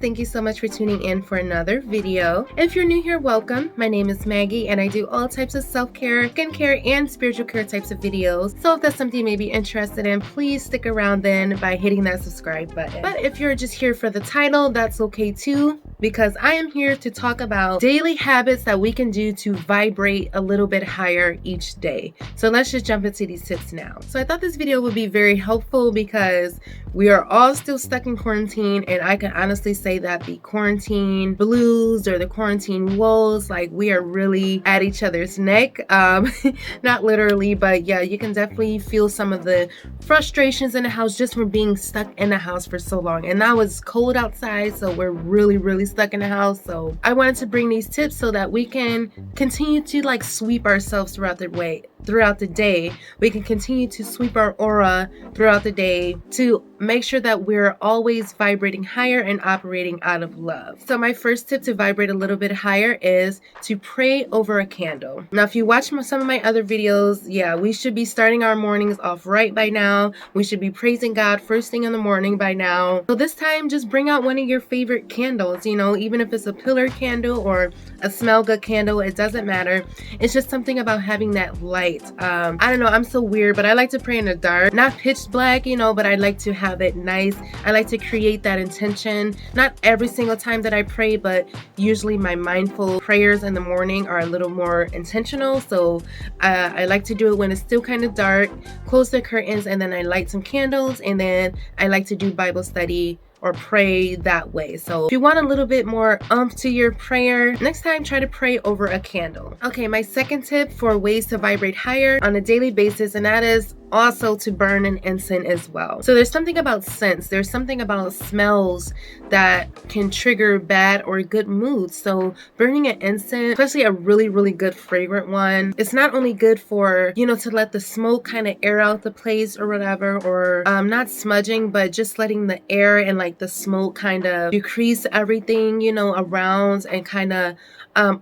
thank you so much for tuning in for another video. If you're new here, welcome. My name is Maggie and I do all types of self-care, skincare, and spiritual care types of videos. So if that's something you may be interested in, please stick around then by hitting that subscribe button. But if you're just here for the title, that's okay too, because I am here to talk about daily habits that we can do to vibrate a little bit higher each day. So let's just jump into these tips now. So I thought this video would be very helpful because we are all still stuck in quarantine, and I can honestly say that the quarantine blues or the quarantine woes, like, we are really at each other's neck. Not literally, but yeah, you can definitely feel some of the frustrations in the house just from being stuck in the house for so long. And now it's cold outside, so we're really stuck in the house. So I wanted to bring these tips so that we can continue to like sweep ourselves throughout the day. We can continue to sweep our aura throughout the day to make sure that we're always vibrating higher and operating out of love. So my first tip to vibrate a little bit higher is to pray over a candle. Now, if you watch some of my other videos, yeah, we should be starting our mornings off right by now. We should be praising God first thing in the morning by now. So this time, just bring out one of your favorite candles, you know, even if it's a pillar candle or a smell good candle, it doesn't matter. It's just something about having that light. I don't know, I'm so weird, but I like to pray in the dark, not pitch black, you know, but I like to have it nice. I like to create that intention, not every single time that I pray, but usually my mindful prayers in the morning are a little more intentional. So I like to do it when it's still kind of dark, close the curtains, and then I light some candles, and then I like to do Bible study or pray that way. So if you want a little bit more oomph to your prayer, next time try to pray over a candle. Okay, my second tip for ways to vibrate higher on a daily basis, and that is also to burn an incense as well. So there's something about scents, there's something about smells that can trigger bad or good moods. So burning an incense, especially a really good fragrant one, it's not only good for, you know, to let the smoke kind of air out the place or whatever, or not smudging, but just letting the air and like the smoke kind of decrease everything, you know, around, and kind of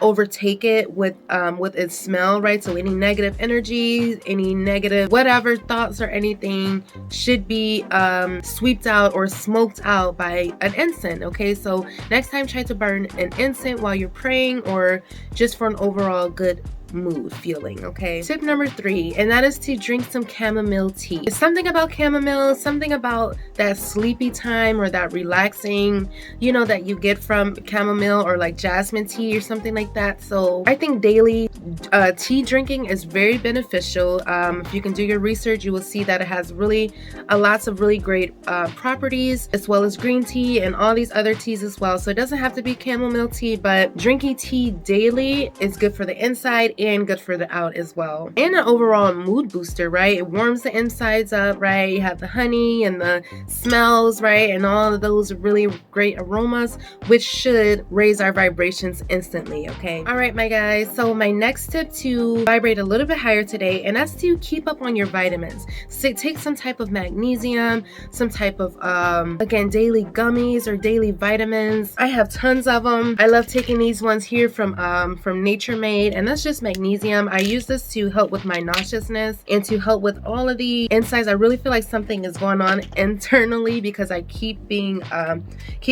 overtake it with its smell, right? So any negative energy, any negative whatever thoughts or anything should be swept out or smoked out by an incense. Okay, so next time try to burn an incense while you're praying, or just for an overall good mood feeling. Okay, tip number 3, and that is to drink some chamomile tea. It's something about chamomile, something about that sleepy time or that relaxing, you know, that you get from chamomile or like jasmine tea or something like that. So I think daily tea drinking is very beneficial. If you can do your research, you will see that it has lots of really great properties, as well as green tea and all these other teas as well. So it doesn't have to be chamomile tea, but drinking tea daily is good for the inside and good for the out as well, and an overall mood booster, right? It warms the insides up, right? You have the honey and the smells, right? And all of those really great aromas, which should raise our vibrations instantly. Okay, all right, my guys, so my next tip to vibrate a little bit higher today, and that's to keep up on your vitamins. So take some type of magnesium, some type of again, daily gummies or daily vitamins. I have tons of them. I love taking these ones here from Nature Made, and that's just magnesium. I use this to help with my nauseousness and to help with all of the insides. I really feel like something is going on internally because I keep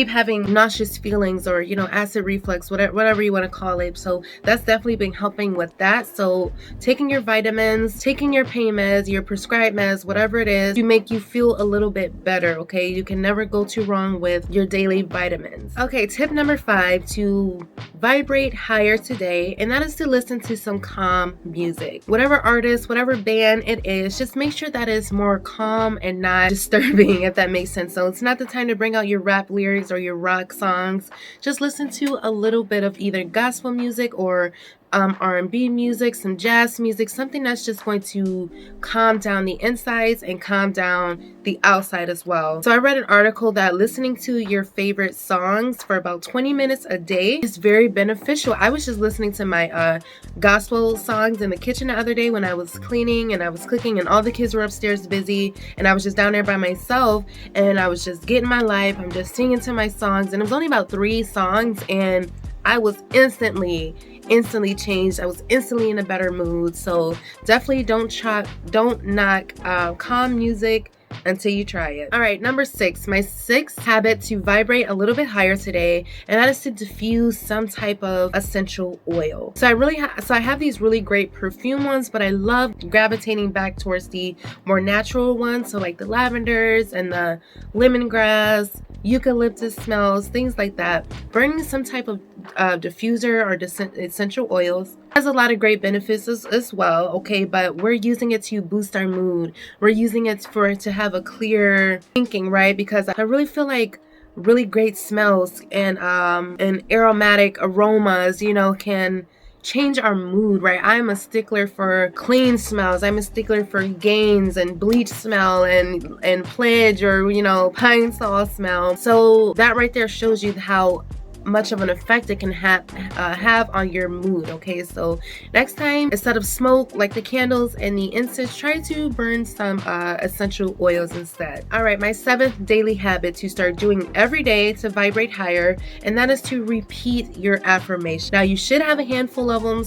having nauseous feelings, or, you know, acid reflux, whatever you want to call it. So that's definitely been helping with that. So taking your vitamins, taking your pain meds, your prescribed meds, whatever it is, to make you feel a little bit better. Okay, you can never go too wrong with your daily vitamins. Okay, tip number 5 to vibrate higher today, and that is to listen to some calm music. Whatever artist, whatever band it is, just make sure that it's more calm and not disturbing, if that makes sense. So it's not the time to bring out your rap lyrics or your rock songs. Just listen to a little bit of either gospel music or R&B music, some jazz music, something that's just going to calm down the insides and calm down the outside as well. So I read an article that listening to your favorite songs for about 20 minutes a day is very beneficial. I was just listening to my gospel songs in the kitchen the other day when I was cleaning and I was cooking, and all the kids were upstairs busy, and I was just down there by myself, and I was just getting my life. I'm just singing to my songs, and it was only about 3 songs, and I was instantly changed. I was instantly in a better mood. So definitely don't knock calm music until you try it. All right, number 6, my 6th habit to vibrate a little bit higher today, and that is to diffuse some type of essential oil. So I have these really great perfume ones, but I love gravitating back towards the more natural ones. So like the lavenders and the lemongrass, eucalyptus smells, things like that. Burning some type of diffuser or essential oils has a lot of great benefits as well, okay, but we're using it to boost our mood. We're using it to have a clear thinking, right? Because I really feel like really great smells and aromatic aromas, you know, can change our mood, right? I'm a stickler for clean smells. I'm a stickler for Gaines and bleach smell and Pledge or, you know, Pine Sol smell. So that right there shows you how much of an effect it can have on your mood. Okay, so next time, instead of smoke like the candles and the incense, try to burn some essential oils instead. All right, my 7th daily habit to start doing every day to vibrate higher, and that is to repeat your affirmation. Now, you should have a handful of them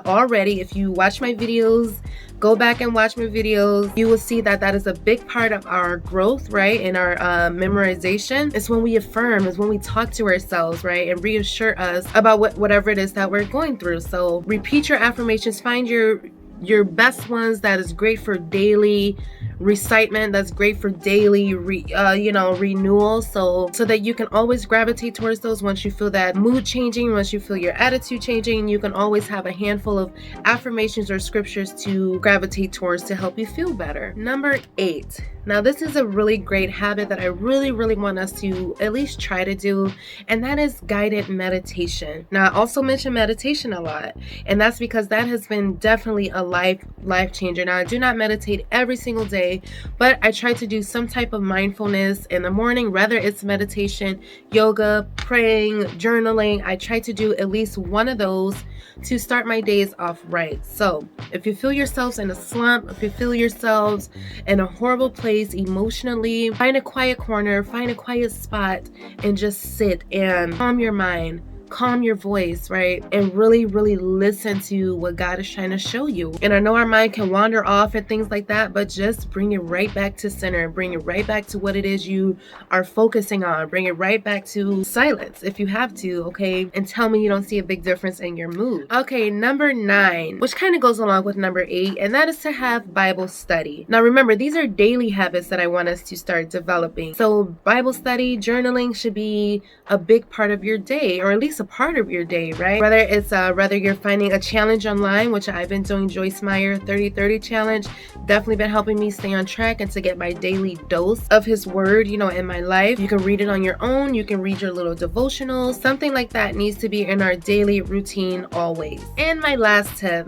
already. If you watch my videos, go back and watch my videos, you will see that that is a big part of our growth, right? In our memorization. It's when we affirm, it's when we talk to ourselves, right? And reassure us about whatever it is that we're going through. So repeat your affirmations, find your best ones that is great for daily recitement, that's great for daily renewal, so that you can always gravitate towards those. Once you feel that mood changing, once you feel your attitude changing, you can always have a handful of affirmations or scriptures to gravitate towards to help you feel better. Number 8. Now, this is a really great habit that I really want us to at least try to do, and that is guided meditation. Now, I also mention meditation a lot, and that's because that has been definitely a life changer. Now, I do not meditate every single day, but I try to do some type of mindfulness in the morning, whether it's meditation, yoga, praying, journaling. I try to do at least one of those to start my days off right. So if you feel yourselves in a slump, if you feel yourselves in a horrible place emotionally, find a quiet corner, find a quiet spot, and just sit and calm your mind, calm your voice, right? And really listen to what God is trying to show you. And I know our mind can wander off and things like that, but just bring it right back to center, bring it right back to what it is you are focusing on, bring it right back to silence if you have to, okay? And tell me you don't see a big difference in your mood. Okay, number 9, which kind of goes along with number 8, and that is to have Bible study. Now remember, these are daily habits that I want us to start developing. So Bible study, journaling should be a big part of your day, or at least a part of your day, right? Whether you're finding a challenge online, which I've been doing, Joyce Meyer 30-30 challenge, definitely been helping me stay on track and to get my daily dose of his word, you know, in my life. You can read it on your own, you can read your little devotionals, something like that needs to be in our daily routine always. And my last tip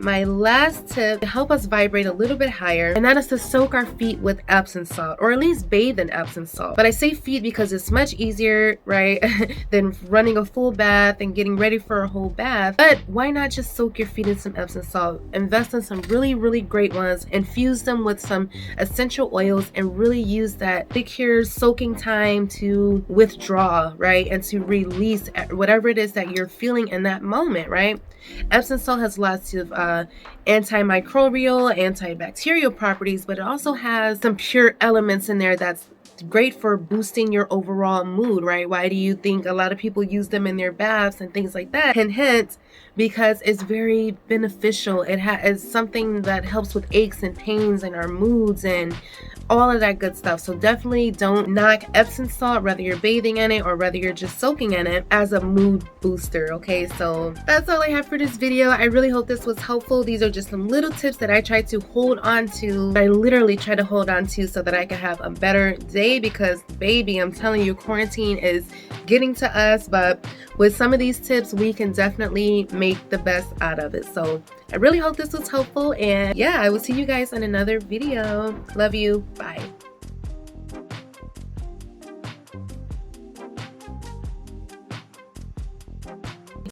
to help us vibrate a little bit higher, and that is to soak our feet with Epsom salt, or at least bathe in Epsom salt. But I say feet because it's much easier, right, than running a full bath and getting ready for a whole bath. But why not just soak your feet in some Epsom salt, invest in some really great ones, infuse them with some essential oils, and really use that secure soaking time to withdraw, right, and to release whatever it is that you're feeling in that moment, right? Epsom salt has lots of antimicrobial, antibacterial properties, but it also has some pure elements in there that's great for boosting your overall mood, right? Why do you think a lot of people use them in their baths and things like that? Hint, because it's very beneficial. It is something that helps with aches and pains and our moods and all of that good stuff. So definitely don't knock Epsom salt, whether you're bathing in it or whether you're just soaking in it, as a mood booster. Okay, so that's all I have for this video. I really hope this was helpful. These are just some little tips that I try to hold on to. I literally try to hold on to so that I can have a better day, because baby, I'm telling you, quarantine is getting to us, but with some of these tips we can definitely make the best out of it. So I really hope this was helpful, and yeah, I will see you guys in another video. Love you. Bye.